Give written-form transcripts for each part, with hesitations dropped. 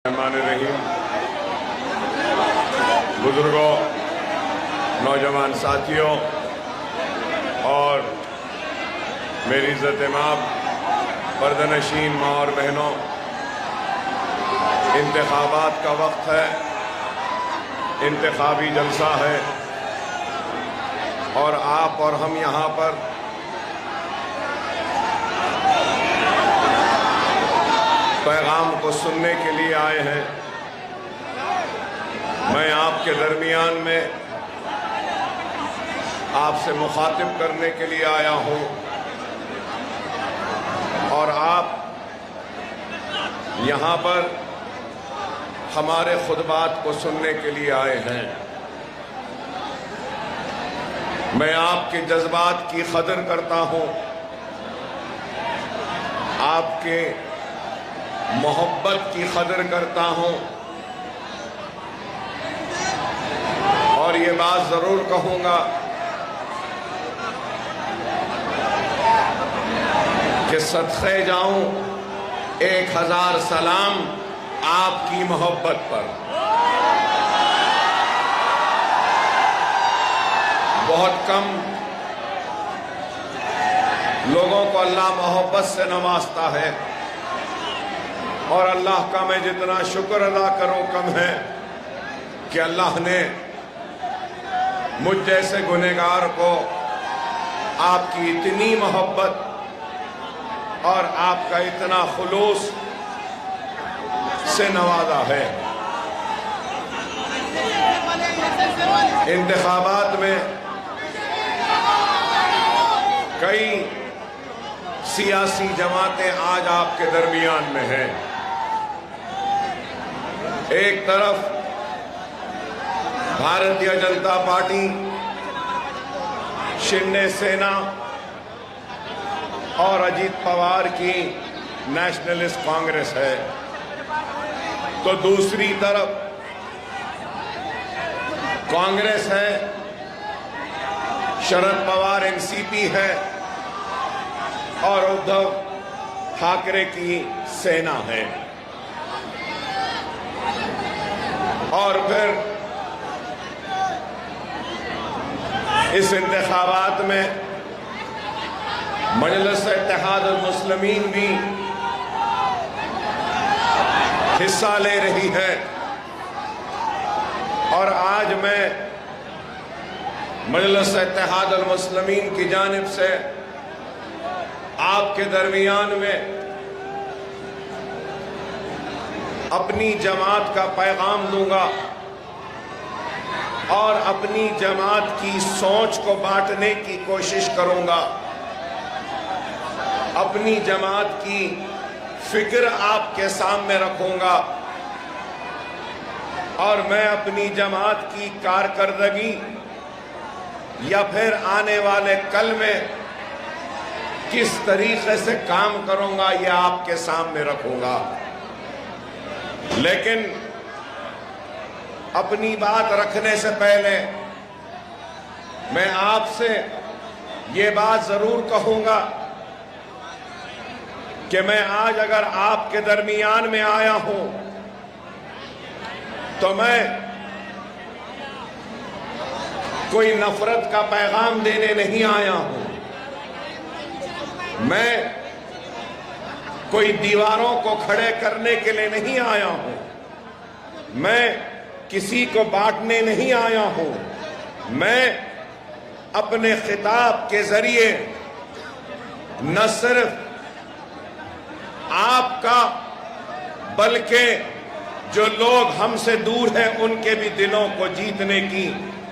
रहीम, बुजुर्गों, नौजवान साथियों और मेरी इज़्ज़त माब पर्दनशीन माँ और बहनों, इंतखाबात का वक्त है, इंतखाबी जलसा है और आप और हम यहाँ पर पैगाम को सुनने के लिए आए हैं। मैं आपके दरमियान में आपसे मुखातिब करने के लिए आया हूँ और आप यहाँ पर हमारे खुतबात को सुनने के लिए आए हैं। मैं आपके जज्बात की कदर करता हूँ, आपके मोहब्बत की कदर करता हूँ और ये बात जरूर कहूँगा कि सदक़े जाऊं 1000 सलाम आपकी मोहब्बत पर। बहुत कम लोगों को अल्लाह मोहब्बत से नवाजता है और अल्लाह का मैं जितना शुक्र अदा करूं कम है कि अल्लाह ने मुझ जैसे गुनहगार को आपकी इतनी मोहब्बत और आपका इतना खुलूस से नवाजा है। इंतखाबात में कई सियासी जमातें आज आपके दरमियान में हैं। एक तरफ भारतीय जनता पार्टी, शिंदे सेना और अजीत पवार की नेशनलिस्ट कांग्रेस है, तो दूसरी तरफ कांग्रेस है, शरद पवार एनसीपी है और उद्धव ठाकरे की सेना है। और फिर इस इंतखाबात में मजलिस-ए-इत्तेहाद-उल-मुस्लिमीन भी हिस्सा ले रही है और आज मैं मजलिस-ए-इत्तेहाद-उल-मुस्लिमीन की जानिब से आपके दरमियान में अपनी जमात का पैगाम दूंगा और अपनी जमात की सोच को बांटने की कोशिश करूंगा। अपनी जमात की फिक्र आपके सामने रखूंगा और मैं अपनी जमात की कारकर्दगी या फिर आने वाले कल में किस तरीके से काम करूंगा यह आपके सामने रखूंगा। लेकिन अपनी बात रखने से पहले मैं आपसे ये बात जरूर कहूंगा कि मैं आज अगर आपके दरमियान में आया हूं तो मैं कोई नफरत का पैगाम देने नहीं आया हूं, मैं कोई दीवारों को खड़े करने के लिए नहीं आया हूं, मैं किसी को बांटने नहीं आया हूं। मैं अपने खिताब के जरिए न सिर्फ आपका बल्कि जो लोग हमसे दूर हैं उनके भी दिलों को जीतने की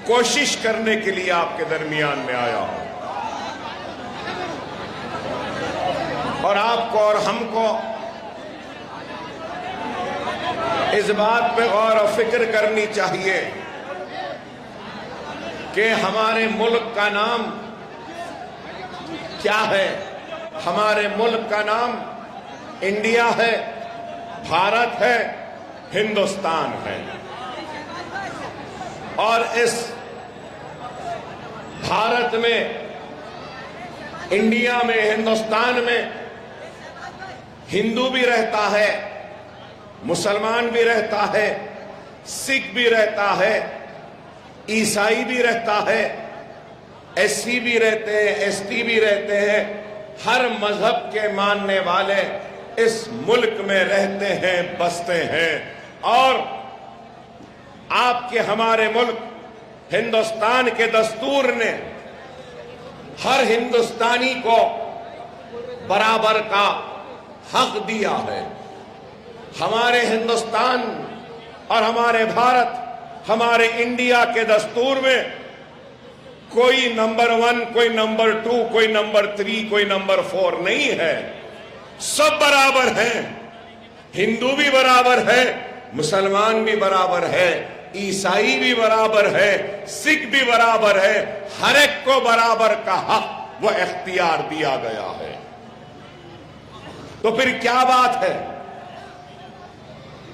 कोशिश करने के लिए आपके दरमियान में आया हूं। और आपको और हमको इस बात पे गौर और फिक्र करनी चाहिए कि हमारे मुल्क का नाम क्या है। हमारे मुल्क का नाम इंडिया है, भारत है, हिंदुस्तान है और इस भारत में, इंडिया में, हिंदुस्तान में हिंदू भी रहता है, मुसलमान भी रहता है, सिख भी रहता है, ईसाई भी रहता है, एससी भी रहते हैं, एसटी भी रहते हैं। हर मजहब के मानने वाले इस मुल्क में रहते हैं, बसते हैं। और आपके हमारे मुल्क हिंदुस्तान के दस्तूर ने हर हिंदुस्तानी को बराबर का हक दिया है। हमारे हिंदुस्तान और हमारे भारत, हमारे इंडिया के दस्तूर में कोई नंबर 1, कोई नंबर 2, कोई नंबर 3, कोई नंबर 4 नहीं है। सब बराबर हैं। हिंदू भी बराबर है, मुसलमान भी बराबर है, ईसाई भी बराबर है, सिख भी बराबर है। हर एक को बराबर का हक व इख्तियार दिया गया है। तो फिर क्या बात है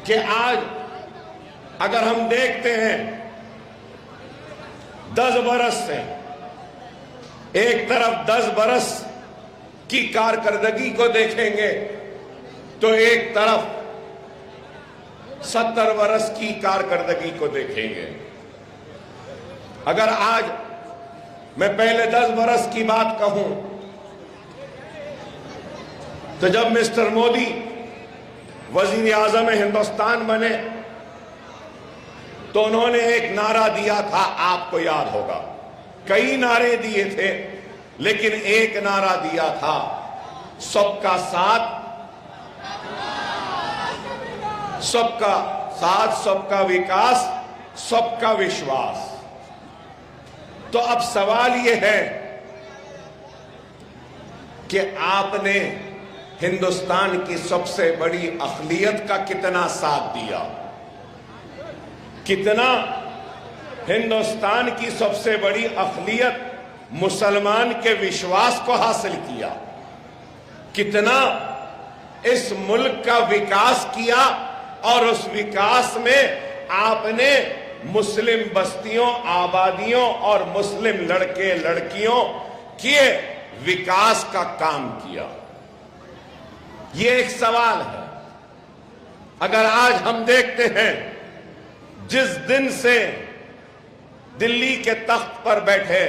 कि आज अगर हम देखते हैं 10 बरस से, एक तरफ 10 बरस की कारकर्दगी को देखेंगे तो एक तरफ 70 बरस की कारकर्दगी को देखेंगे। अगर आज मैं पहले 10 बरस की बात कहूं तो जब मिस्टर मोदी वजीर आजम हिंदुस्तान बने तो उन्होंने एक नारा दिया था, आपको याद होगा। कई नारे दिए थे लेकिन एक नारा दिया था, सबका साथ, सबका साथ, सबका विकास, सबका विश्वास। तो अब सवाल यह है कि आपने हिंदुस्तान की सबसे बड़ी अक़लियत का कितना साथ दिया, कितना हिंदुस्तान की सबसे बड़ी अक़लियत मुसलमान के विश्वास को हासिल किया, कितना इस मुल्क का विकास किया और उस विकास में आपने मुस्लिम बस्तियों, आबादियों और मुस्लिम लड़के लड़कियों के विकास का काम किया। ये एक सवाल है। अगर आज हम देखते हैं जिस दिन से दिल्ली के तख्त पर बैठे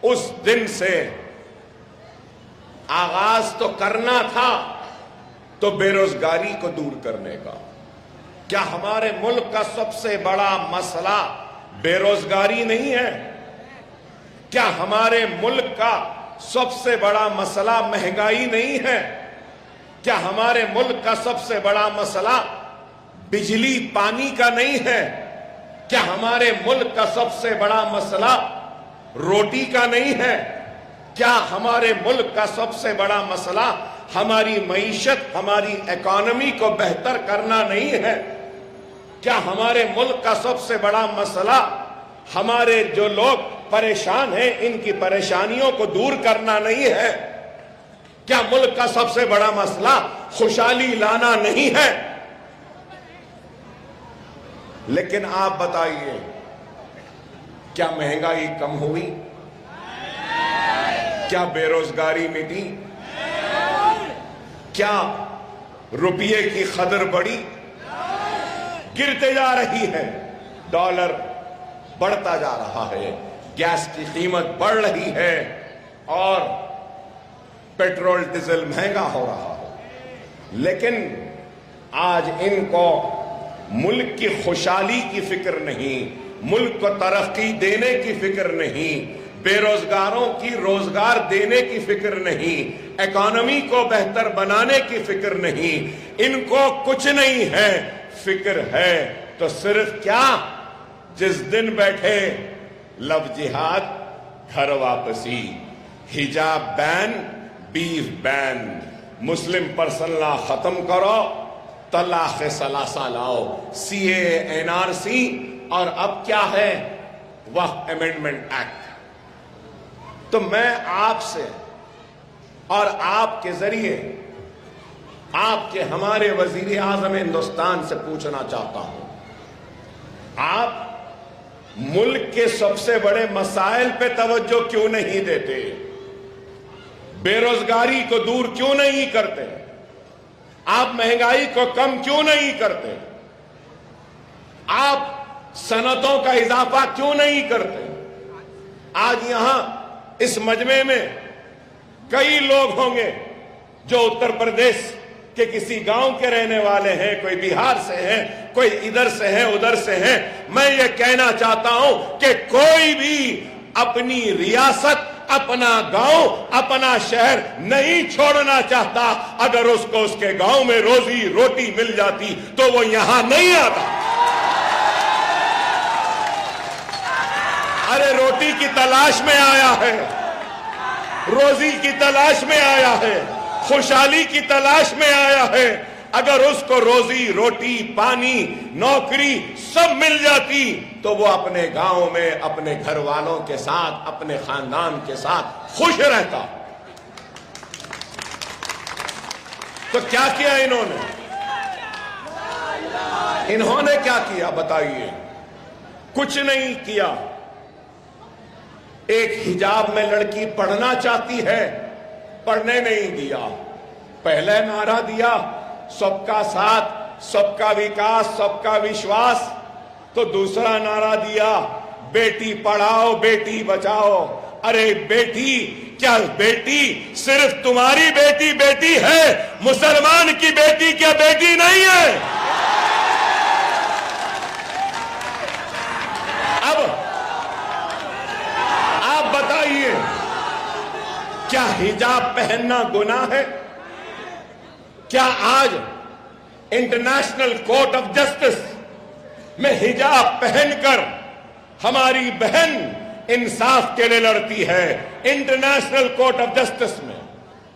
उस दिन से आगाज तो करना था तो बेरोजगारी को दूर करने का। क्या हमारे मुल्क का सबसे बड़ा मसला बेरोजगारी नहीं है? क्या हमारे मुल्क का सबसे बड़ा मसला महंगाई नहीं है? क्या हमारे मुल्क का सबसे बड़ा मसला बिजली पानी का नहीं है? क्या हमारे मुल्क का सबसे बड़ा मसला रोटी का नहीं है? क्या हमारे मुल्क का सबसे बड़ा मसला हमारी मईशत, हमारी इकोनॉमी को बेहतर करना नहीं है? क्या हमारे मुल्क का सबसे बड़ा मसला हमारे जो लोग परेशान हैं इनकी परेशानियों को दूर करना नहीं है? क्या मुल्क का सबसे बड़ा मसला खुशहाली लाना नहीं है? लेकिन आप बताइए, क्या महंगाई कम हुई? क्या बेरोजगारी मिटी? क्या रुपये की कदर बढ़ी? गिरते जा रही है। डॉलर बढ़ता जा रहा है, गैस की कीमत बढ़ रही है और पेट्रोल डीजल महंगा हो रहा है। लेकिन आज इनको मुल्क की खुशहाली की फिक्र नहीं, मुल्क को तरक्की देने की फिक्र नहीं, बेरोजगारों की रोजगार देने की फिक्र नहीं, इकोनॉमी को बेहतर बनाने की फिक्र नहीं, इनको कुछ नहीं है। फिक्र है तो सिर्फ क्या, जिस दिन बैठे लव जिहाद, घर वापसी, हिजाब ban, beef ban, Muslim person law खत्म करो, तलाक सलासा लाओ, सीए, एनआरसी और अब क्या है, वक्फ अमेंडमेंट एक्ट। तो मैं आपसे और आपके जरिए आपके हमारे वजीर आजम हिंदुस्तान से पूछना चाहता हूं, आप मुल्क के सबसे बड़े मसाइल पे तवज्जो क्यों नहीं देते? बेरोजगारी को दूर क्यों नहीं करते? आप महंगाई को कम क्यों नहीं करते? आप सनतों का इजाफा क्यों नहीं करते? आज यहां इस मजमे में कई लोग होंगे जो उत्तर प्रदेश के किसी गांव के रहने वाले हैं, कोई बिहार से हैं, कोई इधर से हैं, उधर से हैं। मैं ये कहना चाहता हूं कि कोई भी अपनी रियासत, अपना गांव, अपना शहर नहीं छोड़ना चाहता। अगर उसको उसके गांव में रोजी रोटी मिल जाती तो वो यहां नहीं आता। अरे रोटी की तलाश में आया है, रोजी की तलाश में आया है, खुशहाली की तलाश में आया है। अगर उसको रोजी रोटी, पानी, नौकरी सब मिल जाती तो वो अपने गांव में अपने घर वालों के साथ, अपने खानदान के साथ खुश रहता। तो क्या किया इन्होंने? इन्होंने क्या किया बताइए? कुछ नहीं किया। एक हिजाब में लड़की पढ़ना चाहती है, पढ़ने नहीं दिया। पहले नारा दिया सबका साथ, सबका विकास, सबका विश्वास। तो दूसरा नारा दिया बेटी पढ़ाओ, बेटी बचाओ। अरे बेटी, क्या बेटी सिर्फ तुम्हारी बेटी बेटी है? मुसलमान की बेटी क्या बेटी नहीं है? अब आप बताइए, क्या हिजाब पहनना गुनाह है? क्या आज इंटरनेशनल कोर्ट ऑफ जस्टिस में हिजाब पहनकर हमारी बहन इंसाफ के लिए लड़ती है? इंटरनेशनल कोर्ट ऑफ जस्टिस में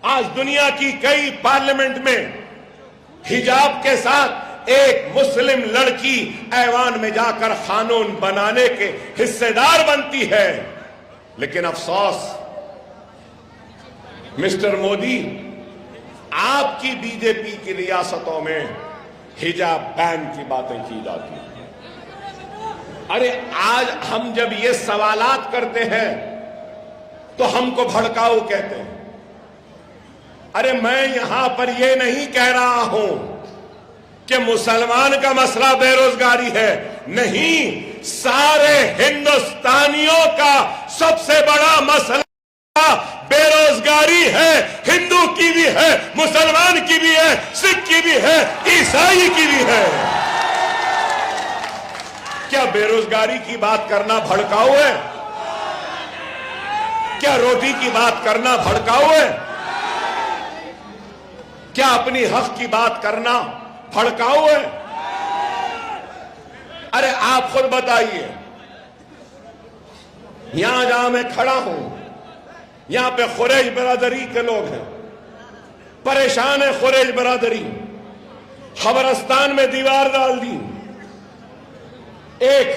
आज दुनिया की कई पार्लियामेंट में हिजाब के साथ एक मुस्लिम लड़की ऐवान में जाकर कानून बनाने के हिस्सेदार बनती है। लेकिन अफसोस मिस्टर मोदी, आपकी बीजेपी की रियासतों में हिजाब बैन की बातें की जाती हैं। अरे आज हम जब ये सवालात करते हैं तो हमको भड़काऊ कहते हैं। अरे मैं यहां पर ये नहीं कह रहा हूं कि मुसलमान का मसला बेरोजगारी है, नहीं, सारे हिंदुस्तानियों का सबसे बड़ा मसला बेरोजगारी है। हिंदू की भी है, मुसलमान की भी है, सिख की भी है, ईसाई की भी है। क्या बेरोजगारी की बात करना भड़काऊ है? क्या रोटी की बात करना भड़काऊ है? क्या अपनी हक की बात करना भड़काऊ है? अरे आप खुद बताइए, यहां जहां मैं खड़ा हूं, यहां पे खुरैश बरादरी के लोग हैं, परेशान है खुरैश बरादरी। खबरस्तान में दीवार डाल दी। एक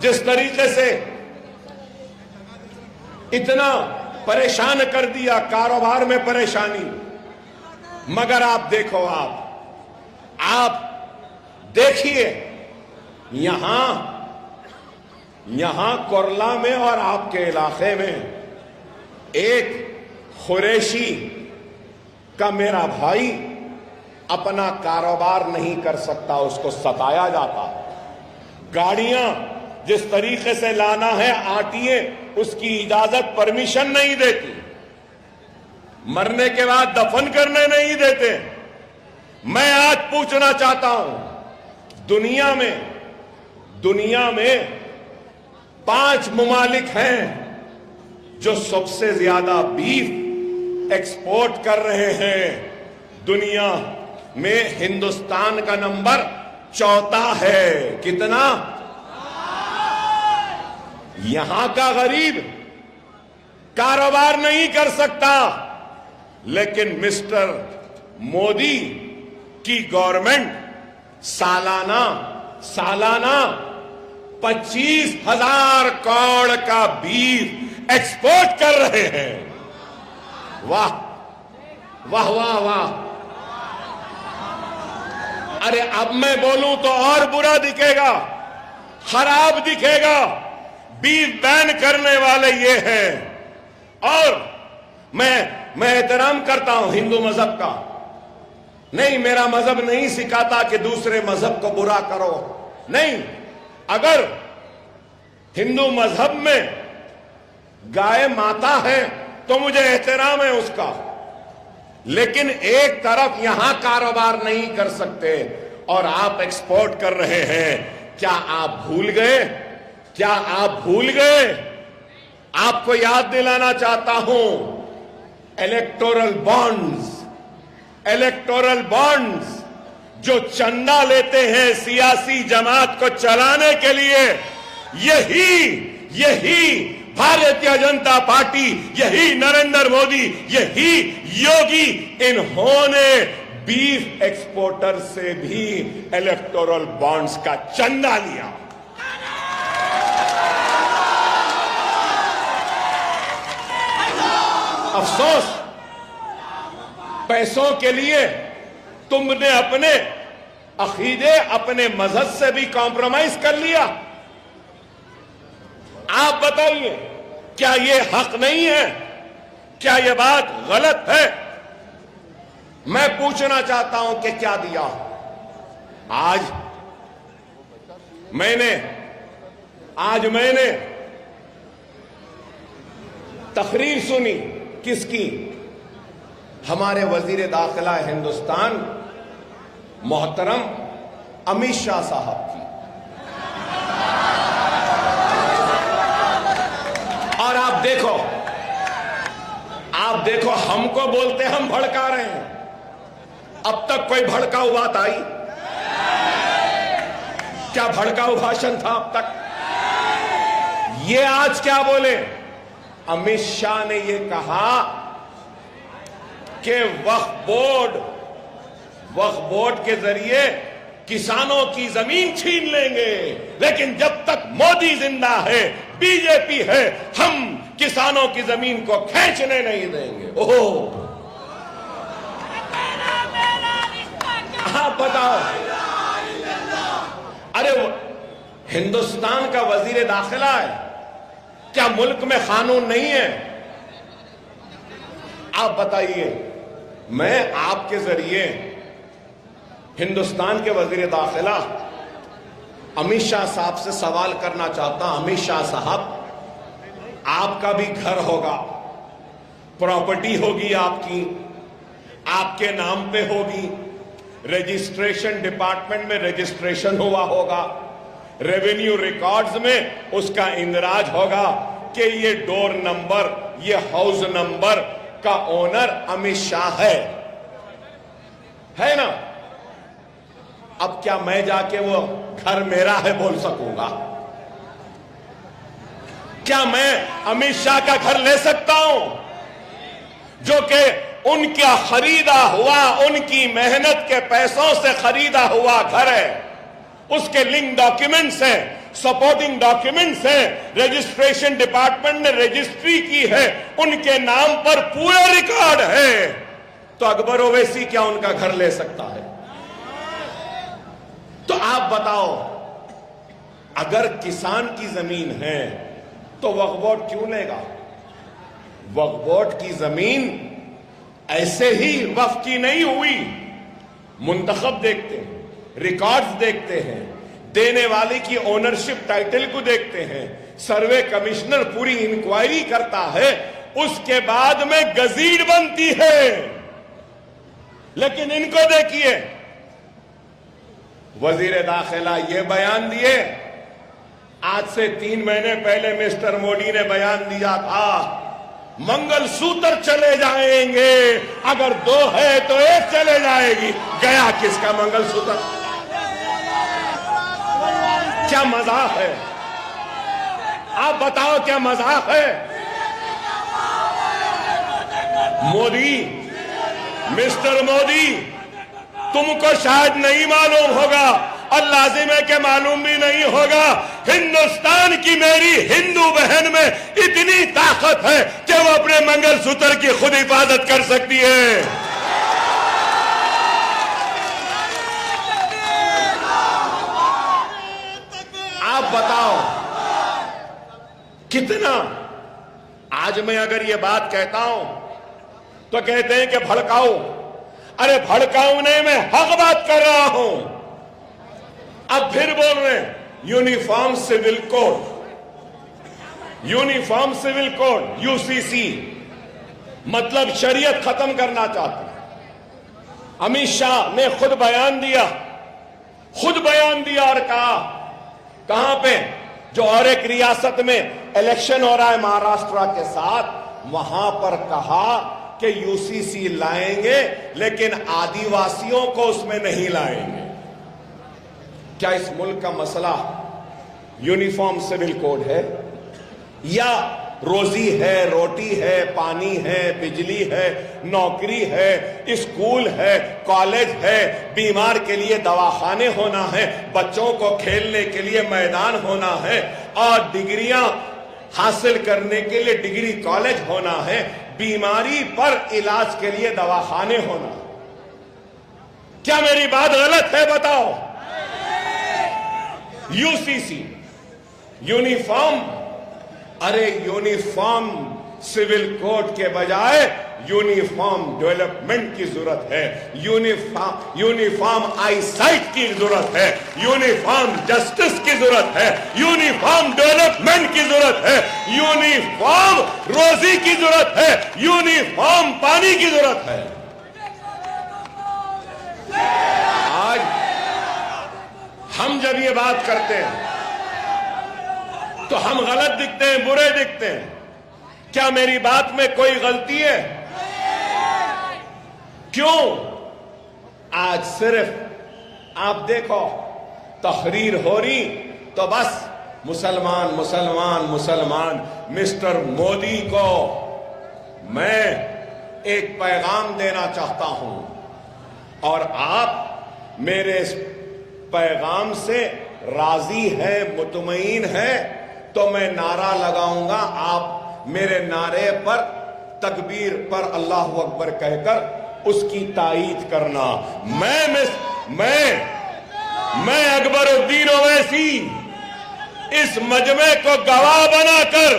जिस तरीके से इतना परेशान कर दिया, कारोबार में परेशानी। मगर आप देखो, आप देखिए, यहां कोरला में और आपके इलाके में एक खुरैशी का मेरा भाई अपना कारोबार नहीं कर सकता, उसको सताया जाता। गाड़ियां जिस तरीके से लाना है, आरटीए उसकी इजाजत, परमिशन नहीं देती। मरने के बाद दफन करने नहीं देते। मैं आज पूछना चाहता हूं, दुनिया में 5 ममालिक हैं जो सबसे ज्यादा बीफ एक्सपोर्ट कर रहे हैं। दुनिया में हिंदुस्तान का नंबर 4था है। कितना? यहां का गरीब कारोबार नहीं कर सकता, लेकिन मिस्टर मोदी की गवर्नमेंट सालाना 25,000 करोड़ का बीफ एक्सपोर्ट कर रहे हैं। वाह वाह वाह वाह। अरे अब मैं बोलूं तो और बुरा दिखेगा, खराब दिखेगा। बीफ बैन करने वाले ये हैं। और मैं एहतराम करता हूं हिंदू मजहब का, नहीं, मेरा मजहब नहीं सिखाता कि दूसरे मजहब को बुरा करो। नहीं, अगर हिंदू मजहब में गाय माता है तो मुझे एहतराम है उसका, लेकिन एक तरफ यहां कारोबार नहीं कर सकते और आप एक्सपोर्ट कर रहे हैं। क्या आप भूल गए? क्या आप भूल गए? आपको याद दिलाना चाहता हूं, इलेक्टोरल बॉन्ड्स जो चंदा लेते हैं सियासी जमात को चलाने के लिए, यही भारतीय जनता पार्टी, यही नरेंद्र मोदी, यही योगी, इन्होंने बीफ एक्सपोर्टर से भी इलेक्टोरल बॉन्ड्स का चंदा लिया। अफसोस, पैसों के लिए तुमने अपने अकीदे, अपने मजहब से भी कॉम्प्रोमाइज कर लिया। आप बताइए, क्या यह हक नहीं है? क्या यह बात गलत है? मैं पूछना चाहता हूं कि क्या दिया? आज मैंने तकरीर सुनी। किसकी? हमारे वजीर दाखिला हिंदुस्तान मोहतरम अमित शाह साहब की। और आप देखो हमको बोलते हम भड़का रहे हैं। अब तक कोई भड़काऊ बात आई? क्या भड़काऊ भाषण था अब तक? ये आज क्या बोले? अमित शाह ने ये कहा कि वक्फ बोर्ड के जरिए किसानों की जमीन छीन लेंगे, लेकिन जब तक मोदी जिंदा है, बीजेपी है, हम किसानों की जमीन को खींचने नहीं देंगे। ओह, आप बताओ, अरे हिंदुस्तान का वजीर दाखिला है, क्या मुल्क में कानून नहीं है? आप बताइए। मैं आपके जरिए हिंदुस्तान के वजीर दाखिला अमित शाह साहब से सवाल करना चाहता हूं। अमित शाह साहब, आपका भी घर होगा, प्रॉपर्टी होगी आपकी, आपके नाम पे होगी, रजिस्ट्रेशन डिपार्टमेंट में रजिस्ट्रेशन हुआ होगा, रेवेन्यू रिकॉर्ड्स में उसका इंदराज होगा कि ये डोर नंबर, ये हाउस नंबर का ओनर अमित शाह है ना? अब क्या मैं जाके वो घर मेरा है बोल सकूंगा? क्या मैं अमित शाह का घर ले सकता हूं, जो कि उनका खरीदा हुआ, उनकी मेहनत के पैसों से खरीदा हुआ घर है? उसके लिंक डॉक्यूमेंट्स हैं, सपोर्टिंग डॉक्यूमेंट्स हैं, रजिस्ट्रेशन डिपार्टमेंट ने रजिस्ट्री की है, उनके नाम पर पूरा रिकॉर्ड है। तो अकबर ओवैसी क्या उनका घर ले सकता है? तो आप बताओ, अगर किसान की जमीन है तो वक्फ बोर्ड क्यों लेगा? वक्फ बोर्ड की जमीन ऐसे ही वक्फ की नहीं हुई। मुंतखब देखते हैं, रिकॉर्ड्स देखते हैं, देने वाले की ओनरशिप टाइटल को देखते हैं, सर्वे कमिश्नर पूरी इंक्वायरी करता है, उसके बाद में गजीट बनती है। लेकिन इनको देखिए, वजीर दाखिला ये बयान दिए, आज से 3 महीने पहले मिस्टर मोदी ने बयान दिया था मंगलसूत्र चले जाएंगे, अगर 2 है तो 1 चले जाएगी। गया किसका मंगलसूत्र? क्या मजाक है? आप बताओ, क्या मजाक है? मोदी, मिस्टर मोदी, तुमको शायद नहीं मालूम होगा और लाजिम है कि मालूम भी नहीं होगा, हिंदुस्तान की मेरी हिंदू बहन में इतनी ताकत है कि वो अपने मंगलसूत्र की खुद हिफाजत कर सकती है। आप बताओ कितना? आज मैं अगर ये बात कहता हूं तो कहते हैं कि भड़काओ। अरे भड़काने में हक बात कर रहा हूं। अब फिर बोल रहे हैं uniform civil code, uniform civil code UCC, मतलब शरीयत खत्म करना चाहते हैं। अमित शाह ने खुद बयान दिया और कहा, कहां पे, जो और एक रियासत में इलेक्शन हो रहा है महाराष्ट्र के साथ, वहां पर कहा कि यूसीसी लाएंगे लेकिन आदिवासियों को उसमें नहीं लाएंगे। क्या इस मुल्क का मसला यूनिफॉर्म सिविल कोड है या रोजी है, रोटी है, पानी है, बिजली है, नौकरी है, स्कूल है, कॉलेज है, बीमार के लिए दवाखाने होना है, बच्चों को खेलने के लिए मैदान होना है और डिग्रियां हासिल करने के लिए डिग्री कॉलेज होना है, बीमारी पर इलाज के लिए दवाखाने होना। क्या मेरी बात गलत है? बताओ। यूसीसी, यूनिफॉर्म, अरे यूनिफॉर्म सिविल कोड के बजाय यूनिफॉर्म डेवलपमेंट की जरूरत है, यूनिफॉर्म आई साइट की जरूरत है, यूनिफॉर्म जस्टिस की जरूरत है, यूनिफॉर्म डेवलपमेंट की जरूरत है, यूनिफॉर्म रोजी की जरूरत है, यूनिफॉर्म पानी की जरूरत है। आज हम जब ये बात करते हैं तो हम गलत दिखते हैं, बुरे दिखते हैं। क्या मेरी बात में कोई गलती है? क्यों? आज सिर्फ आप देखो तहरीर हो रही तो बस मुसलमान मुसलमान मुसलमान। मिस्टर मोदी को मैं एक पैगाम देना चाहता हूं और आप मेरे इस पैगाम से राजी है, मुतमईन है, तो मैं नारा लगाऊंगा, आप मेरे नारे पर तकबीर पर अल्लाह अकबर कहकर उसकी तायीद करना। मैं अकबरुद्दीन ओवैसी इस मजमे को गवाह बनाकर,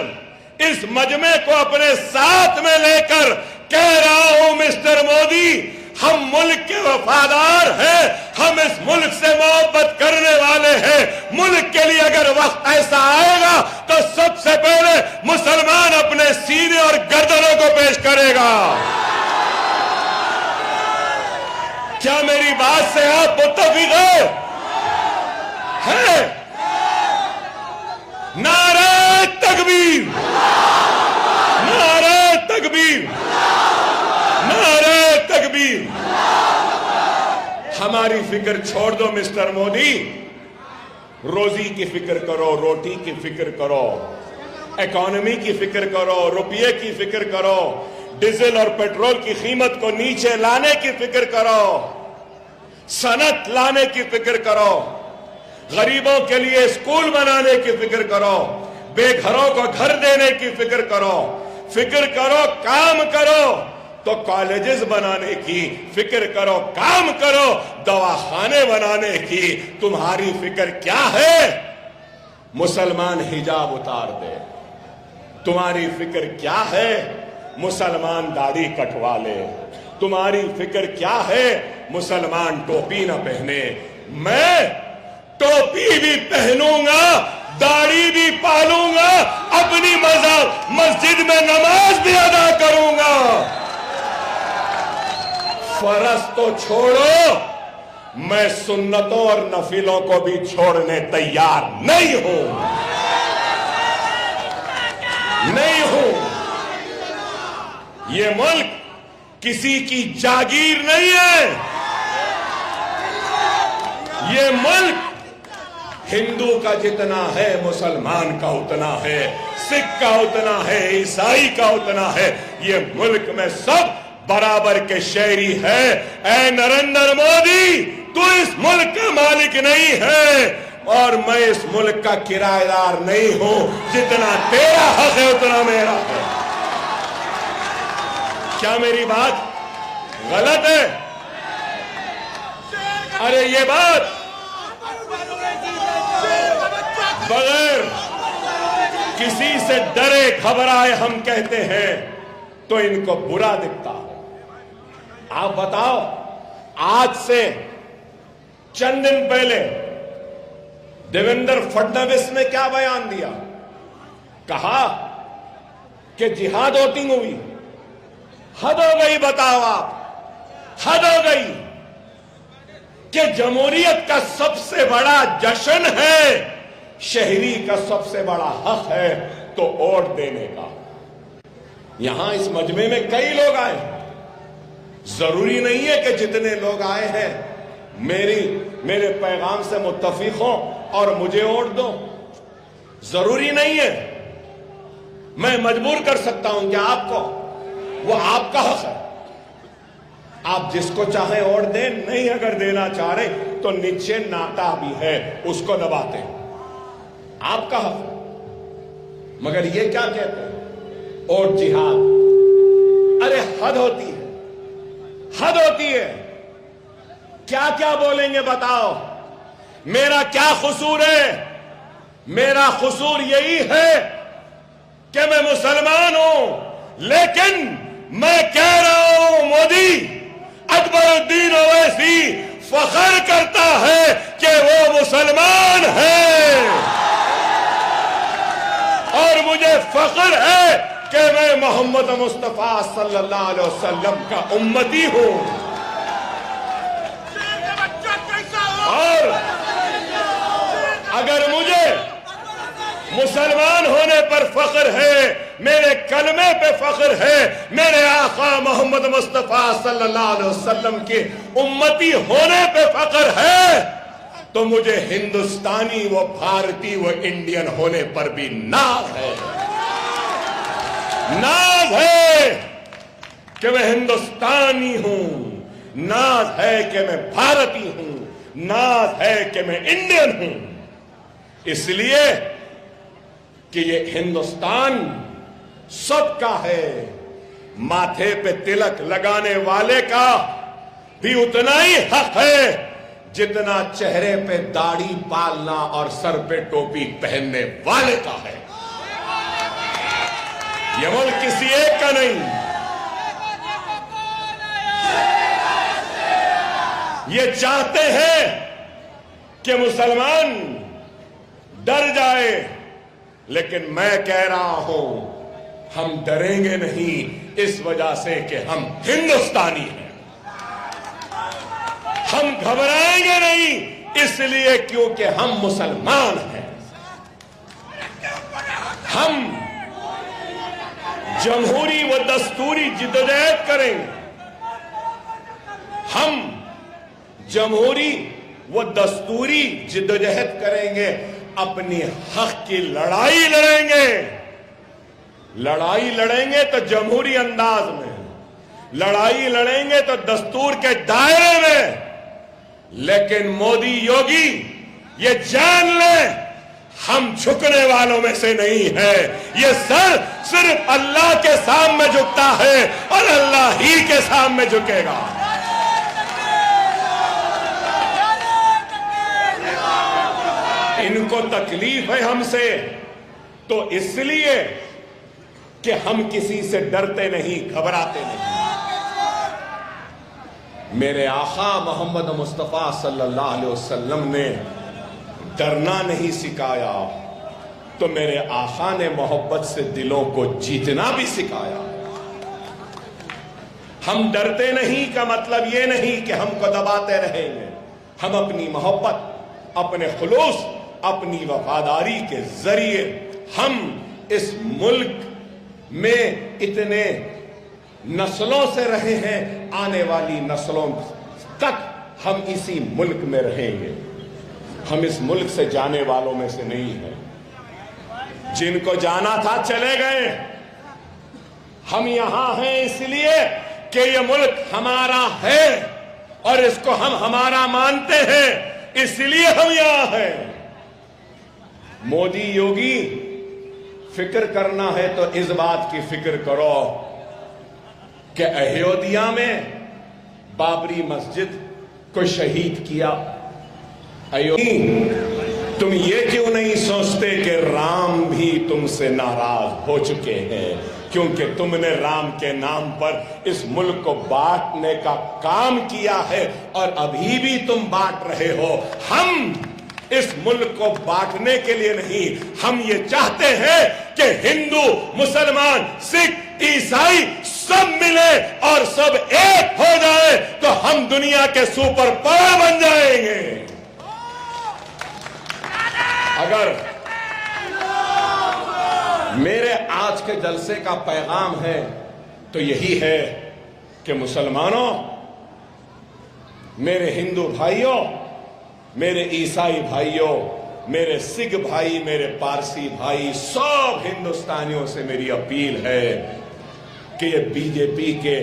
इस मजमे को अपने साथ में लेकर कह रहा हूं, मिस्टर मोदी, हम मुल्क के वफादार हैं, हम इस मुल्क से मोहब्बत करने वाले हैं। मुल्क के लिए अगर वक्त ऐसा आएगा तो सबसे पहले मुसलमान अपने सीने और गर्दनों को पेश करेगा। क्या मेरी बात से आप मुत्तफिक हैं? नारे तकबीर, नारे तकबीर, नारे तकबीर। हमारी फिक्र छोड़ दो मिस्टर मोदी, रोजी की फिक्र करो, रोटी की फिक्र करो, इकोनॉमी की फिक्र करो, रुपये की फिक्र करो, डीजल और पेट्रोल की कीमत को नीचे लाने की फिक्र करो, सनत लाने की फिक्र करो, गरीबों के लिए स्कूल बनाने की फिक्र करो, बेघरों को घर देने की फिक्र करो, काम करो, तो कॉलेजेस बनाने की फिक्र करो, काम करो, दवाखाने बनाने की। तुम्हारी फिक्र क्या है? मुसलमान हिजाब उतार दे। तुम्हारी फिक्र क्या है? मुसलमान दाढ़ी कटवा ले। तुम्हारी फिक्र क्या है? मुसलमान टोपी न पहने। मैं टोपी भी पहनूंगा, दाढ़ी भी पालूंगा, अपनी मस्जिद में नमाज भी अदा करूंगा। फर्ज तो छोड़ो, मैं सुन्नतों और नफिलों को भी छोड़ने तैयार नहीं हूं। ये मुल्क किसी की जागीर नहीं है। ये मुल्क हिंदू का जितना है, मुसलमान का उतना है, सिख का उतना है, ईसाई का उतना है। ये मुल्क में सब बराबर के शहरी है। ऐ नरेंद्र मोदी, तू इस मुल्क का मालिक नहीं है और मैं इस मुल्क का किराएदार नहीं हूं। जितना तेरा हक है उतना मेरा है। क्या मेरी बात गलत है? अरे ये बात बगैर किसी से डरे घबराए हम कहते हैं तो इनको बुरा दिखता है। आप बताओ, आज से चंद दिन पहले देवेंद्र फडणवीस ने क्या बयान दिया? कहा कि जिहाद वोटिंग हुई। हद हो गई, बताओ आप, हद हो गई कि जमहूरियत का सबसे बड़ा जश्न है, शहरी का सबसे बड़ा हक है तो वोट देने का। यहां इस मजमे में कई लोग आए, जरूरी नहीं है कि जितने लोग आए हैं मेरे पैगाम से मुत्तफिक हो और मुझे वोट दो, जरूरी नहीं है। मैं मजबूर कर सकता हूं कि आपको, वो आपका हक है, आप जिसको चाहे वोट दें। नहीं अगर देना चाह रहे तो नीचे नाटा भी है, उसको दबाते हैं, आपका हक है। मगर ये क्या कहते हैं? वोट जिहाद। अरे हद होती है, हद होती है। क्या क्या बोलेंगे बताओ? मेरा क्या कसूर है? मेरा कसूर यही है कि मैं मुसलमान हूं, लेकिन मैं कह रहा हूं मोदी अकबरुद्दीन ओवैसी फख्र करता है कि वो मुसलमान है और मुझे फख्र है कि मैं मोहम्मद मुस्तफा सल्लल्लाहु अलैहि वसल्लम का उम्मती हूं। और अगर मुझे मुसलमान होने पर फख्र है, मेरे कलमे पे फख्र है, मेरे आका मोहम्मद मुस्तफा सल्लल्लाहु अलैहि वसल्लम के उम्मती होने पे फख्र है, तो मुझे हिंदुस्तानी व भारतीय व इंडियन होने पर भी नाज है। नाज है कि मैं हिंदुस्तानी हूं, नाज है कि मैं भारतीय हूं, नाज है कि मैं इंडियन हूं। इसलिए कि ये हिंदुस्तान सबका है। माथे पे तिलक लगाने वाले का भी उतना ही हक है जितना चेहरे पे दाढ़ी पालना और सर पे टोपी पहनने वाले का है। ये मुल्क किसी एक का नहीं। ये चाहते हैं कि मुसलमान डर जाए, लेकिन मैं कह रहा हूं हम डरेंगे नहीं, इस वजह से कि हम हिंदुस्तानी हैं। हम घबराएंगे नहीं इसलिए क्योंकि हम मुसलमान हैं। हम जमहूरी व दस्तूरी जिद्दोजहद करेंगे। हम जमहूरी व दस्तूरी जिद्दोजहद करेंगे, अपनी हक की लड़ाई लड़ेंगे। लड़ाई लड़ेंगे तो जमहूरी अंदाज में, लड़ाई लड़ेंगे तो दस्तूर के दायरे में। लेकिन मोदी योगी ये जान ले, हम झुकने वालों में से नहीं है। ये सर सिर्फ अल्लाह के सामने झुकता है और अल्लाह ही के सामने झुकेगा। इनको तकलीफ है हमसे तो इसलिए कि हम किसी से डरते नहीं, घबराते नहीं। मेरे आका मोहम्मद मुस्तफा सल्लल्लाहु अलैहि वसल्लम ने डरना नहीं सिखाया, तो मेरे आका ने मोहब्बत से दिलों को जीतना भी सिखाया। हम डरते नहीं का मतलब ये नहीं कि हमको दबाते रहेंगे। हम अपनी मोहब्बत, अपने खुलूस, अपनी वफादारी के जरिए हम इस मुल्क में इतने नस्लों से रहे हैं, आने वाली नस्लों तक हम इसी मुल्क में रहेंगे। हम इस मुल्क से जाने वालों में से नहीं हैं। जिनको जाना था चले गए। हम यहां हैं इसलिए कि ये मुल्क हमारा है और इसको हम हमारा मानते हैं, इसलिए हम यहां हैं। मोदी योगी फिक्र करना है तो इस बात की फिक्र करो कि अयोध्या में बाबरी मस्जिद को शहीद किया। तुम ये क्यों नहीं सोचते कि राम भी तुमसे नाराज हो चुके हैं? क्योंकि तुमने राम के नाम पर इस मुल्क को बांटने का काम किया है और अभी भी तुम बांट रहे हो। हम इस मुल्क को बांटने के लिए नहीं, हम ये चाहते हैं कि हिंदू, मुसलमान, सिख, ईसाई सब मिले और सब एक हो जाए तो हम दुनिया के सुपर पावर बन जाएंगे। अगर मेरे आज के जलसे का पैगाम है तो यही है कि मुसलमानों, मेरे हिंदू भाइयों, मेरे ईसाई भाइयों, मेरे सिख भाई, मेरे पारसी भाई, सब हिंदुस्तानियों से मेरी अपील है कि ये बीजेपी के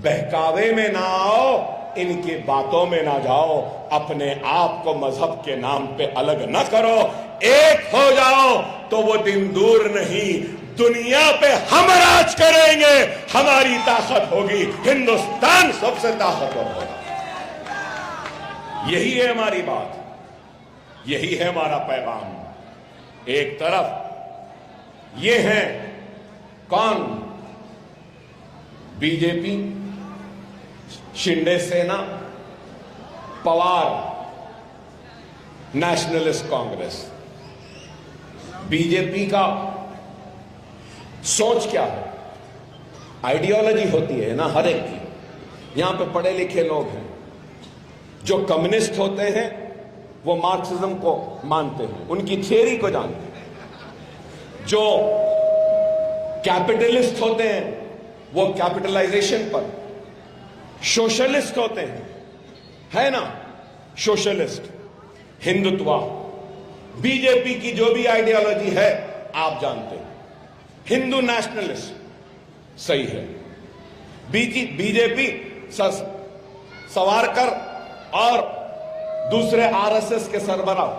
बहकावे में ना आओ, इनकी बातों में ना जाओ, अपने आप को मजहब के नाम पे अलग न करो, एक हो जाओ तो वो दिन दूर नहीं, दुनिया पे हम राज करेंगे, हमारी ताकत होगी, हिंदुस्तान सबसे ताकतवर होगा। यही है हमारी बात, यही है हमारा पैगाम। एक तरफ ये है कौन, बीजेपी, शिंदे सेना, पवार नेशनलिस्ट कांग्रेस। बीजेपी का सोच क्या है? आइडियोलॉजी होती है ना हर एक की। यहां पे पढ़े लिखे लोग हैं, जो कम्युनिस्ट होते हैं वो मार्क्सिज्म को मानते हैं, उनकी थियरी को जानते हैं। जो कैपिटलिस्ट होते हैं वो कैपिटलाइजेशन पर, सोशलिस्ट होते हैं, है ना, सोशलिस्ट, हिंदुत्व। बीजेपी की जो भी आइडियोलॉजी है आप जानते हैं, हिंदू नेशनलिस्ट सही है। बीजेपी सावरकर और दूसरे आरएसएस के सरबराह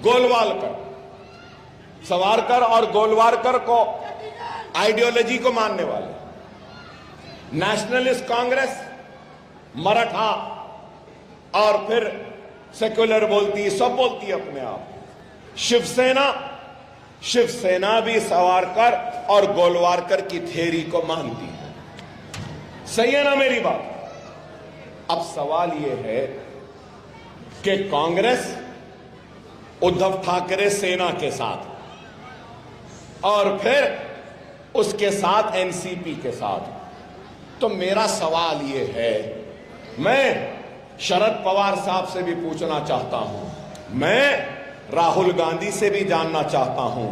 गोलवालकर, सावरकर और गोलवालकर को आइडियोलॉजी को मानने वाले। नेशनलिस्ट कांग्रेस मराठा और फिर सेक्युलर बोलती है, सब बोलती है अपने आप। शिवसेना भी सावरकर और गोलवालकर की थ्योरी को मानती है। सही है ना मेरी बात? अब सवाल यह है कि कांग्रेस उद्धव ठाकरे सेना के साथ और फिर उसके साथ एनसीपी के साथ। तो मेरा सवाल यह है, मैं शरद पवार साहब से भी पूछना चाहता हूं, मैं राहुल गांधी से भी जानना चाहता हूं,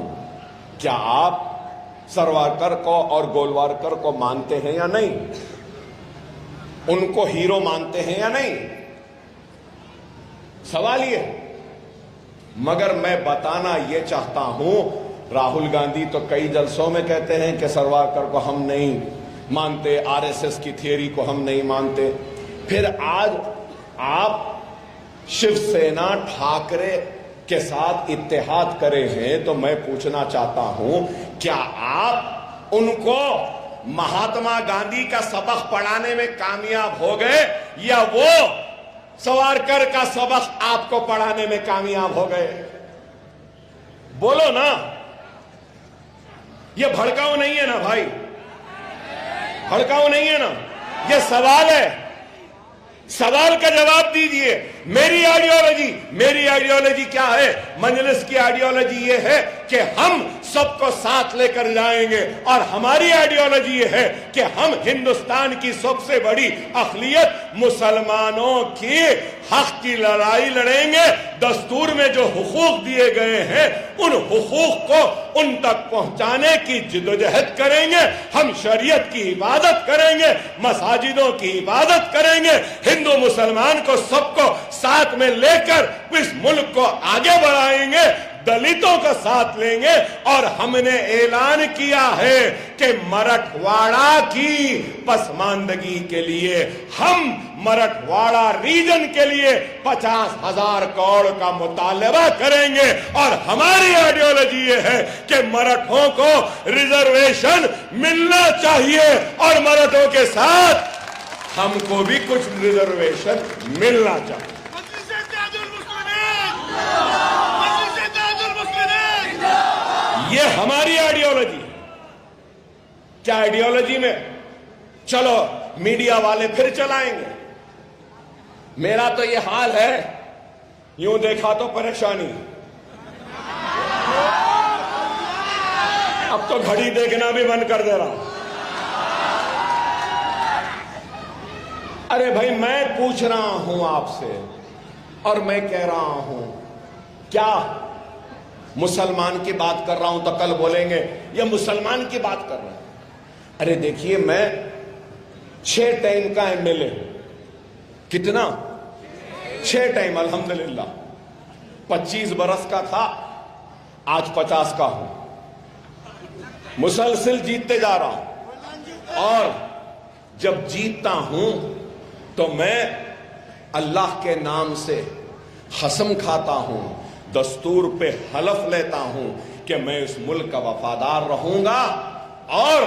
क्या आप सावरकर को और गोलवालकर को मानते हैं या नहीं? उनको हीरो मानते हैं या नहीं? सवाल ये है। मगर मैं बताना यह चाहता हूं, राहुल गांधी तो कई जलसों में कहते हैं कि सावरकर को हम नहीं मानते, आरएसएस की थियरी को हम नहीं मानते। फिर आज आप शिवसेना ठाकरे के साथ इत्तेहाद करे हैं, तो मैं पूछना चाहता हूं, क्या आप उनको महात्मा गांधी का सबक पढ़ाने में कामयाब हो गए या वो सावरकर का सबक आपको पढ़ाने में कामयाब हो गए? बोलो ना, ये भड़काऊ नहीं है ना भाई, भड़काऊ नहीं है ना, ये सवाल है, सवाल का जवाब दीजिए। मेरी आइडियोलॉजी क्या है? मजलिस की आइडियोलॉजी ये है कि हम सबको साथ लेकर जाएंगे और हमारी आइडियोलॉजी ये है कि हम हिंदुस्तान की सबसे बड़ी अक़लियत मुसलमानों की हक की लड़ाई लड़ेंगे। दस्तूर में जो हुकूक दिए गए हैं उन हुकूक को उन तक पहुंचाने की जिद्दोजहद करेंगे। हम शरीयत की इबादत करेंगे, मसाजिदों की इबादत करेंगे, हिंदू मुसलमान को सबको साथ में लेकर इस मुल्क को आगे बढ़ाएंगे, दलितों का साथ लेंगे। और हमने ऐलान किया है कि मराठवाड़ा की पसमानदगी के लिए हम मराठवाड़ा रीजन के लिए 50,000 करोड़ का मुतालबा करेंगे। और हमारी आइडियोलॉजी ये है कि मराठों को रिजर्वेशन मिलना चाहिए और मराठों के साथ हमको भी कुछ रिजर्वेशन मिलना चाहिए। ये हमारी आइडियोलॉजी है। क्या आइडियोलॉजी में? चलो मीडिया वाले फिर चलाएंगे। मेरा तो ये हाल है, यूं देखा तो परेशानी, अब तो घड़ी देखना भी बंद कर दे रहा हूं। अरे भाई, मैं पूछ रहा हूं आपसे और मैं कह रहा हूं, क्या मुसलमान की बात कर रहा हूं तो कल बोलेंगे ये मुसलमान की बात कर रहे हैं? अरे देखिए, मैं 6 टाइम का एमएलए हूं। कितना? 6 टाइम, अल्हम्दुलिल्लाह। 25 बरस का था, आज 50 का हूं। मुसलसिल जीतते जा रहा हूं और जब जीतता हूं तो मैं अल्लाह के नाम से कसम खाता हूं, दस्तूर पे हलफ लेता हूं कि मैं इस मुल्क का वफादार रहूंगा और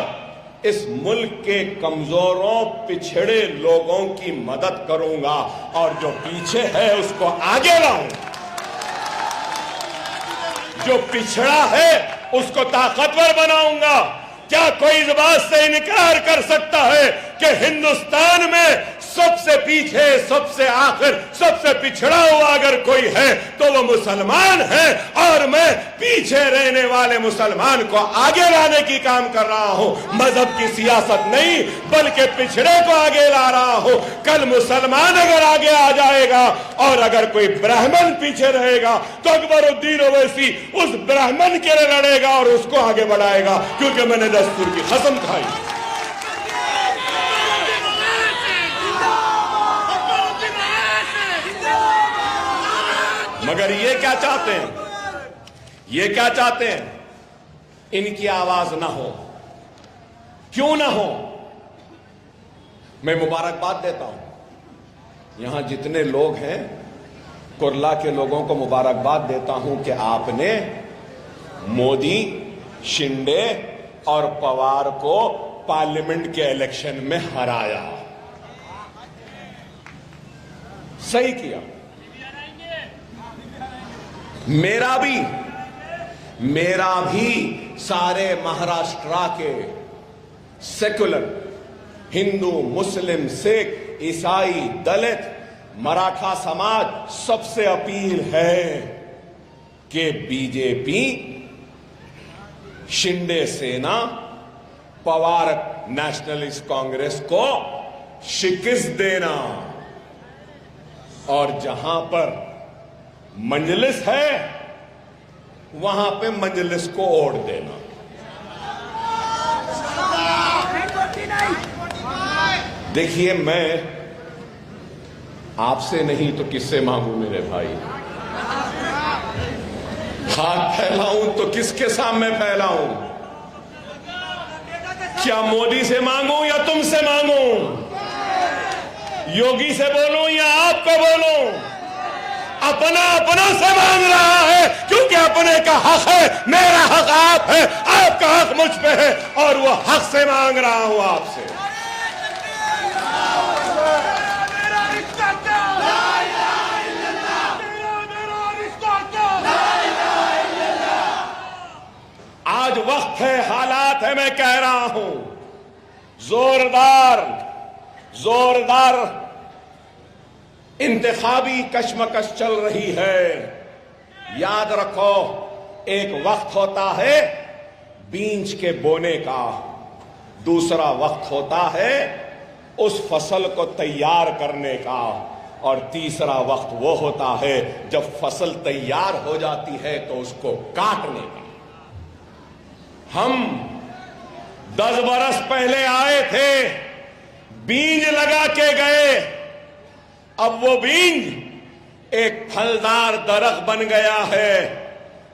इस मुल्क के कमजोरों पिछड़े लोगों की मदद करूंगा और जो पीछे है उसको आगे लाऊंगा, जो पिछड़ा है उसको ताकतवर बनाऊंगा। क्या कोई इस बात से इनकार कर सकता है कि हिंदुस्तान में सबसे पीछे, सबसे आखिर, सबसे पिछड़ा हुआ अगर कोई है तो वो मुसलमान है और मैं पीछे रहने वाले मुसलमान को आगे लाने की काम कर रहा हूं। मजहब की सियासत नहीं बल्कि पिछड़े को आगे ला रहा हूं। कल मुसलमान अगर आगे आ जाएगा और अगर कोई ब्राह्मण पीछे रहेगा तो अकबरुद्दीन ओवैसी उस ब्राह्मण के लिए लड़ेगा और उसको आगे बढ़ाएगा, क्योंकि मैंने दस्तूर की कसम खाई। मगर ये क्या चाहते हैं? ये क्या चाहते हैं? इनकी आवाज ना हो। क्यों ना हो? मैं मुबारकबाद देता हूं, यहां जितने लोग हैं कुरला के लोगों को मुबारकबाद देता हूं कि आपने मोदी, शिंदे और पवार को पार्लियामेंट के इलेक्शन में हराया। सही किया। मेरा भी सारे महाराष्ट्र के सेकुलर हिंदू, मुस्लिम, सिख, ईसाई, दलित, मराठा समाज सबसे अपील है कि बीजेपी, शिंदे सेना, पवार नेशनलिस्ट कांग्रेस को शिकस्त देना और जहां पर मंजलिस है वहां पे मंजलिस को ओढ़ देना। देखिए, मैं आपसे नहीं तो किससे मांगू मेरे भाई? हाथ फैलाऊं तो किसके सामने फैलाऊं? क्या मोदी से मांगूं या तुमसे मांगूं? योगी से बोलूं या आपको बोलूं? अपना अपना से मांग रहा है, क्योंकि अपने का हक है। मेरा हक आप है, आपका हक मुझ पे है और वो हक से मांग रहा हूं आपसे। आज वक्त है, हालात है, मैं कह रहा हूं, जोरदार इंतखाबी कशमकश चल रही है। याद रखो, एक वक्त होता है बीज के बोने का, दूसरा वक्त होता है उस फसल को तैयार करने का और तीसरा वक्त वो होता है जब फसल तैयार हो जाती है तो उसको काटने का। हम 10 बरस पहले आए थे, बीज लगा के गए, अब वो बीज एक फलदार दरख्त बन गया है।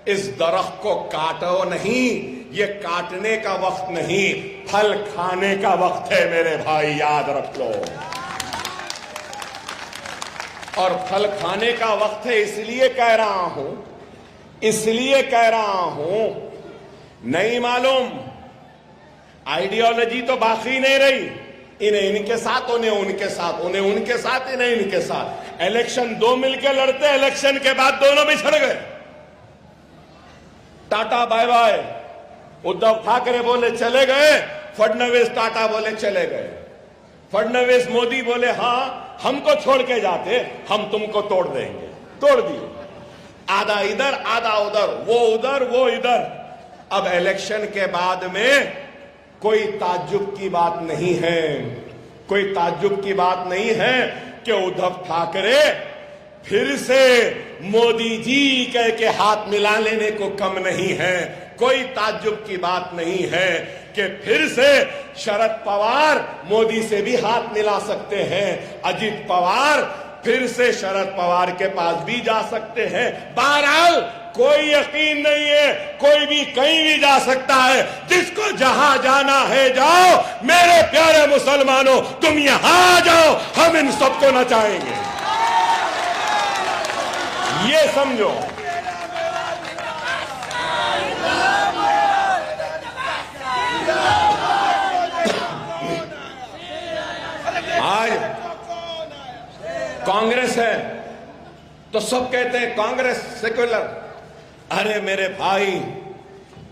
इस दरख्त को काटो नहीं, ये काटने का वक्त नहीं, फल खाने का वक्त है मेरे भाई, याद रख लो। और फल खाने का वक्त है, इसलिए कह रहा हूं, नहीं मालूम, आइडियोलॉजी तो बाकी नहीं रही। इन्हें इनके साथ, उन्हें उनके साथ, उन्हें उनके साथ, इन्हें इनके साथ। इलेक्शन 2 मिलकर लड़ते, इलेक्शन के बाद दोनों बिछड़ गए। Tata bye bye, Uddhav Thackeray बोले चले गए, फडणवीस टाटा बोले चले गए, फडणवीस मोदी बोले हाँ हमको छोड़ के जाते हम तुमको तोड़ देंगे, तोड़ दिए। आधा इधर आधा उधर, वो इधर। अब इलेक्शन के बाद में कोई ताज्जुब की बात नहीं है, कोई ताज्जुब की बात नहीं है कि उद्धव ठाकरे फिर से मोदी जी कह के हाथ मिला लेने को कम नहीं है। कोई ताज्जुब की बात नहीं है कि फिर से शरद पवार मोदी से भी हाथ मिला सकते हैं, अजित पवार फिर से शरद पवार के पास भी जा सकते हैं। बहरहाल कोई यकीन नहीं है, कोई भी कहीं भी जा सकता है। जिसको जहां जाना है जाओ। मेरे प्यारे मुसलमानों, तुम यहां आ जाओ, हम इन सबको नचाएंगे, ये समझो। आज कांग्रेस है तो सब कहते हैं कांग्रेस सेक्युलर। अरे मेरे भाई,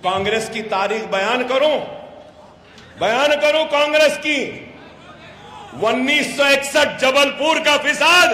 कांग्रेस की तारीख बयान करूं कांग्रेस की। 1961 जबलपुर का फिसाद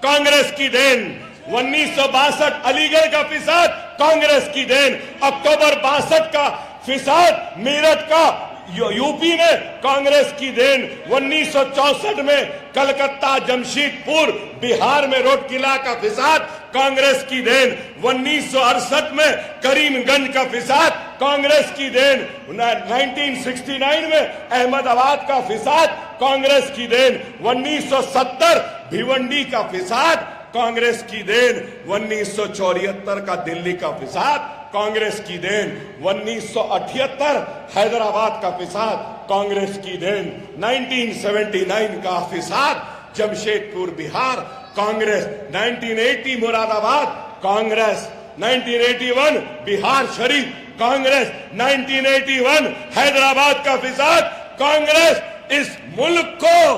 कांग्रेस की देन, 1962 अलीगढ़ का फिसाद कांग्रेस की देन, अक्टूबर 62 का फिसाद मेरठ का यूपी में कांग्रेस की देन, 1964 में कलकत्ता जमशेदपुर बिहार में रोड किला का फिसाद कांग्रेस की देन, 1968 में करीमगंज का फिसाद कांग्रेस की देन, 1969 में अहमदाबाद का फिसाद कांग्रेस की देन, 1970 भिवंडी का फिसाद कांग्रेस की देन, 1974 का दिल्ली का फिसाद कांग्रेस की देन, 1978 हैदराबाद का फिसाद कांग्रेस की देन, 1979 का फिसाद जमशेदपुर बिहार कांग्रेस, 1980 मुरादाबाद कांग्रेस, 1981 बिहार शरीफ कांग्रेस, 1981 हैदराबाद का फिसाद कांग्रेस। इस मुल्क को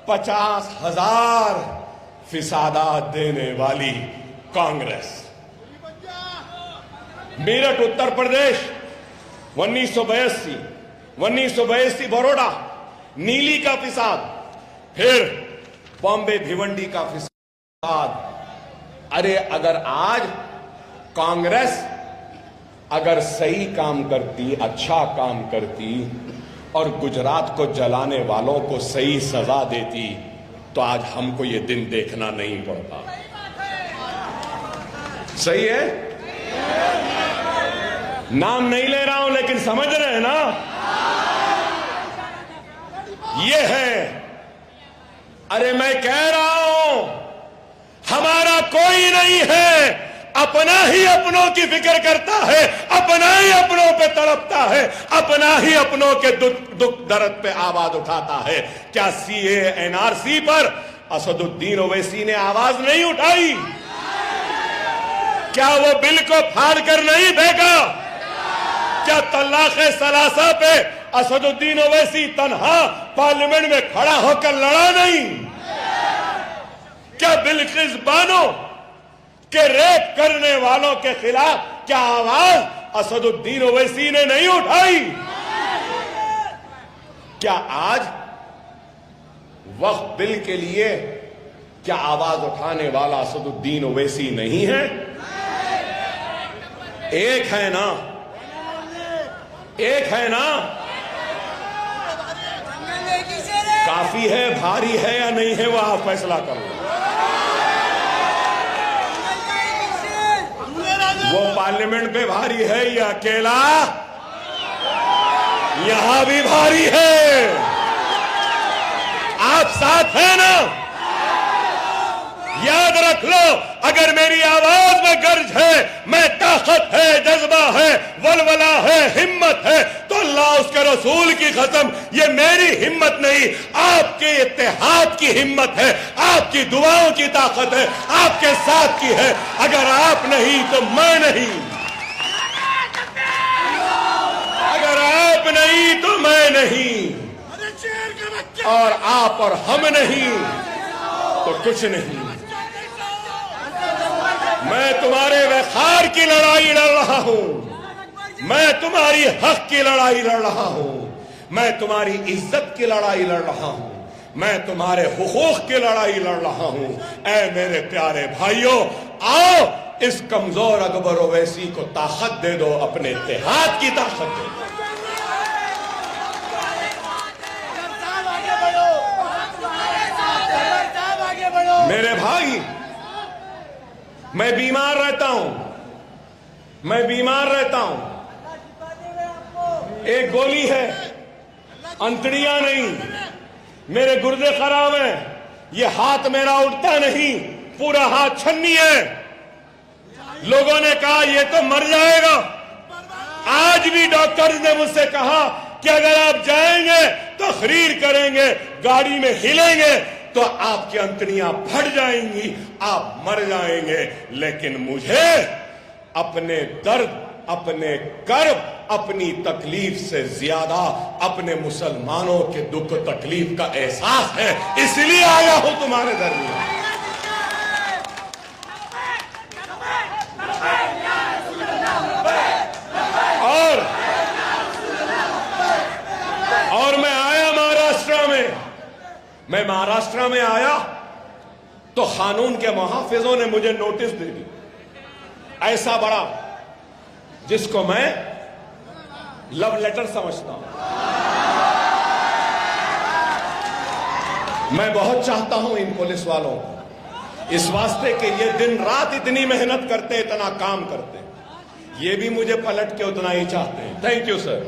50,000 फिसादात देने वाली कांग्रेस। मेरठ उत्तर प्रदेश 1982 बड़ौदा नीली का फिसाद, फिर बॉम्बे भिवंडी का फिसाद। अरे अगर आज कांग्रेस अगर सही काम करती, अच्छा काम करती और गुजरात को जलाने वालों को सही सजा देती तो आज हमको ये दिन देखना नहीं पड़ता। सही है? नाम नहीं ले रहा हूं लेकिन समझ रहे हैं ना, ये है। अरे मैं कह रहा हूं हमारा कोई नहीं है, अपना ही अपनों की फिक्र करता है, अपना ही अपनों पे तड़पता है, अपना ही अपनों के दुख दर्द पे आवाज उठाता है। क्या सीए एनआरसी पर असदुद्दीन ओवैसी ने आवाज नहीं उठाई? क्या वो बिल को फाड़ कर नहीं फेंका? क्या तलाक़े सलासा पे असदुद्दीन ओवैसी तन्हा पार्लियामेंट में खड़ा होकर लड़ा नहीं? क्या बिल्किस बानो के रेप करने वालों के खिलाफ क्या आवाज असदुद्दीन ओवैसी ने नहीं उठाई? क्या आज वक्फ बिल के लिए क्या आवाज उठाने वाला असदुद्दीन ओवैसी नहीं है? एक है ना, एक है ना। काफी है, भारी है या नहीं है, वो आप फैसला करो। वो पार्लियामेंट पे भारी है या अकेला? यहां भी भारी है। आप साथ हैं ना? याद रख लो, अगर मेरी आवाज में गर्ज है, मैं ताकत है, जज्बा है, वलवला है, हिम्मत है, तो अल्लाह उसके रसूल की कसम ये मेरी हिम्मत नहीं, आपके इत्तेहाद की हिम्मत है, आपकी दुआओं की ताकत है, आपके साथ की है। अगर आप नहीं तो मैं नहीं, अगर आप नहीं तो मैं नहीं, और आप और हम नहीं तो कुछ नहीं। मैं तुम्हारे वक़ार की लड़ाई लड़ रहा हूं, मैं तुम्हारी हक की लड़ाई लड़ रहा हूं, मैं तुम्हारी इज्जत की लड़ाई लड़ रहा हूं, मैं तुम्हारे हुकूक की लड़ाई लड़ रहा हूं। ऐ मेरे प्यारे भाइयों, आओ इस कमजोर अकबर ओवैसी को ताकत दे दो, अपने इत्तेहाद की ताकत दे दो। मेरे भाई, मैं बीमार रहता हूं, मैं बीमार रहता हूं, एक गोली है, अंतड़ियां नहीं, मेरे गुर्दे खराब हैं, ये हाथ मेरा उठता नहीं, पूरा हाथ छन्नी है। लोगों ने कहा ये तो मर जाएगा। आज भी डॉक्टर्स ने मुझसे कहा कि अगर आप जाएंगे, तकरीर करेंगे, गाड़ी में हिलेंगे तो आपकी अंतड़ियां फट जाएंगी, आप मर जाएंगे। लेकिन मुझे अपने दर्द, अपने कर्ब, अपनी तकलीफ से ज्यादा अपने मुसलमानों के दुख तकलीफ का एहसास है, इसलिए आया हूं तुम्हारे दरमियान। और मैं आया महाराष्ट्र में, मैं महाराष्ट्र में आया तो कानून के मुहाफिजों ने मुझे नोटिस दे दी, ऐसा बड़ा, जिसको मैं लव लेटर समझता हूं। मैं बहुत चाहता हूं इन पुलिस वालों को, इस वास्ते के ये दिन रात इतनी मेहनत करते, इतना काम करते, ये भी मुझे पलट के उतना ही चाहते हैं। Thank you sir,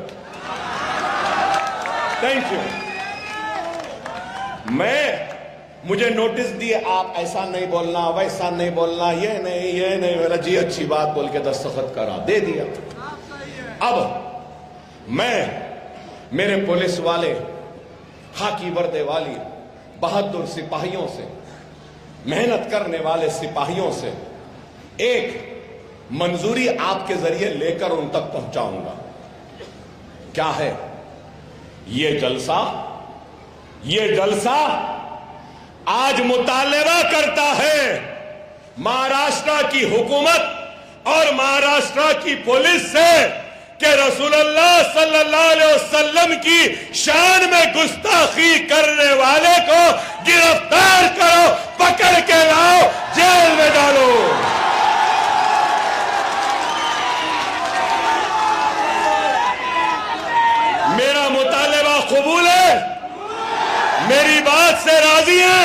thank you. मुझे नोटिस दिए, आप ऐसा नहीं बोलना, वैसा नहीं बोलना, ये नहीं बोला। जी अच्छी बात बोल के दस्तखत करा, दे दिया। अब मेरे पुलिस वाले, खाकी वर्दे वाली बहादुर सिपाहियों से, मेहनत करने वाले सिपाहियों से एक मंजूरी आपके जरिए लेकर उन तक पहुंचाऊंगा। क्या है ये जलसा? ये जलसा आज मुतालबा करता है महाराष्ट्र की हुकूमत और महाराष्ट्र की पुलिस से कि रसूलुल्लाह सल्लल्लाहु अलैहि वसल्लम की शान में गुस्ताखी करने वाले को गिरफ्तार करो, पकड़ के लाओ, जेल में डालो। मेरा मुतालबा कबूल है? मेरी बात से राजी है?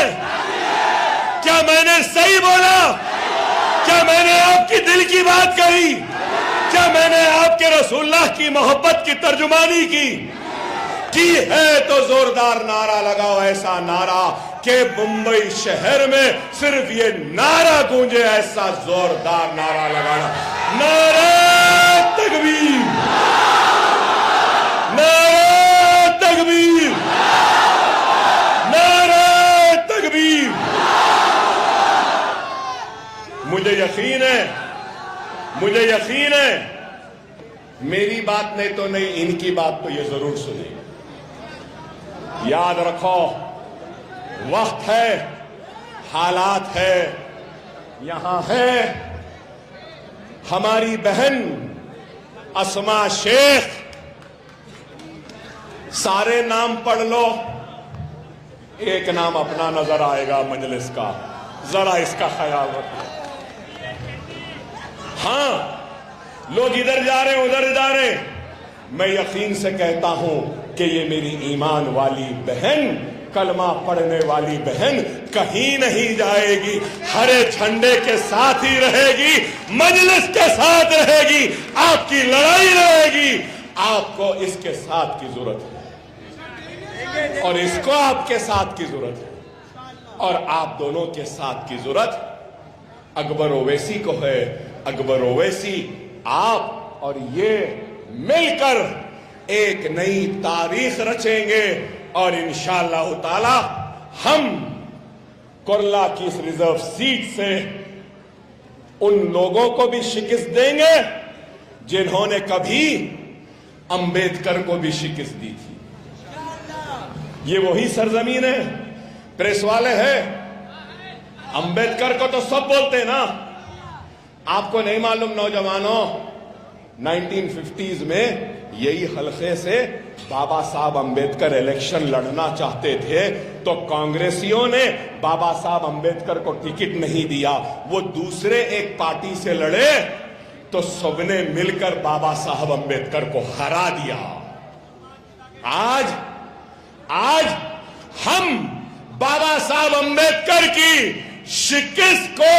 क्या मैंने सही बोला? क्या मैंने आपकी दिल की बात कही? क्या मैंने आपके रसूलुल्लाह की मोहब्बत की तर्जुमानी की है? तो जोरदार नारा लगाओ, ऐसा नारा कि मुंबई शहर में सिर्फ ये नारा गूंजे, ऐसा जोरदार नारा लगाना। नारा तकबीर, नारा तकबीर, नारा तकबीर। मुझे यकीन है मेरी बात नहीं तो नहीं, इनकी बात तो ये जरूर सुनेगा। याद रखो, वक्त है, हालात है, यहां है हमारी बहन अस्मा शेख। सारे नाम पढ़ लो, एक नाम अपना नजर आएगा मजलिस का, जरा इसका ख्याल रखो। हां, लोग इधर जा रहे, उधर जा रहे, मैं यकीन से कहता हूं कि ये मेरी ईमान वाली बहन, कलमा पढ़ने वाली बहन कहीं नहीं जाएगी, हरे झंडे के साथ ही रहेगी, मजलिस के साथ रहेगी, आपकी लड़ाई रहेगी। आपको इसके साथ की जरूरत है और इसको आपके साथ की जरूरत है और आप दोनों के साथ की जरूरत अकबर ओवैसी को है। अकबर ओवैसी, आप और ये मिलकर एक नई तारीख रचेंगे और इंशाअल्लाह ताला हम कुर्ला की इस रिजर्व सीट से उन लोगों को भी शिकस्त देंगे जिन्होंने कभी अंबेडकर को भी शिकस्त दी थी। ये वही सरजमीन है, प्रेस वाले हैं। अंबेडकर को तो सब बोलते हैं ना, आपको नहीं मालूम नौजवानों, 1950s में यही हलके से बाबा साहब अंबेडकर इलेक्शन लड़ना चाहते थे, तो कांग्रेसियों ने बाबा साहब अंबेडकर को टिकट नहीं दिया, वो दूसरे एक पार्टी से लड़े, तो सबने मिलकर बाबा साहब अंबेडकर को हरा दिया। आज हम बाबा साहब अंबेडकर की शिकस्त को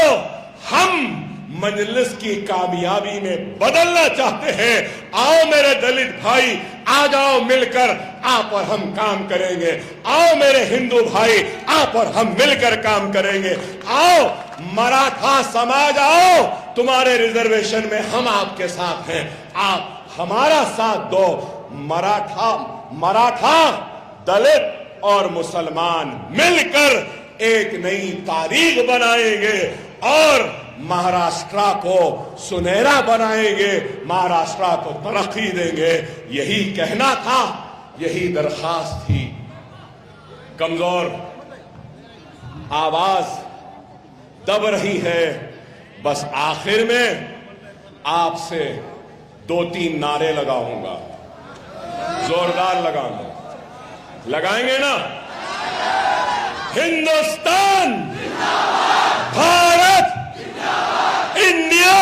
हम मजलिस की कामयाबी में बदलना चाहते हैं। आओ मेरे दलित भाई, आ जाओ मिलकर, आप और हम काम करेंगे। आओ मेरे हिंदू भाई, आप और हम मिलकर काम करेंगे। आओ मराठा समाज, आओ, तुम्हारे रिजर्वेशन में हम आपके साथ हैं, आप हमारा साथ दो। मराठा, दलित और मुसलमान मिलकर एक नई तारीख बनाएंगे और महाराष्ट्र को सुनहरा बनाएंगे, महाराष्ट्र को तरक्की देंगे। यही कहना था, यही दरखास्त थी। कमजोर आवाज दब रही है, बस आखिर में आपसे 2-3 नारे लगाऊंगा, जोरदार लगाऊंगा। लगाएंगे ना? हिंदुस्तान, भारत, इंडिया,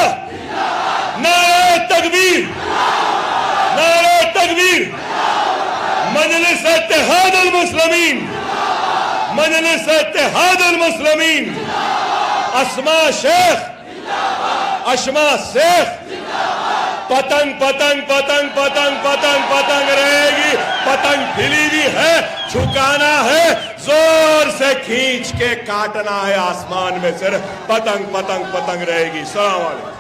नारे तकबीर, नारे तकबीर। मजलिस इत्तेहादुल मुस्लिमीन, मजलिस इत्तेहादुल मुस्लिमीन। अस्मा शेख, अस्मा शेख, पतंग पतंग पतंग पतंग पतंग पतंग रहेगी। पतंग खिली भी है, झुकाना है, जोर से खींच के काटना है आसमान में, सिर्फ पतंग पतंग पतंग रहेगी। सलाम अलैकुम।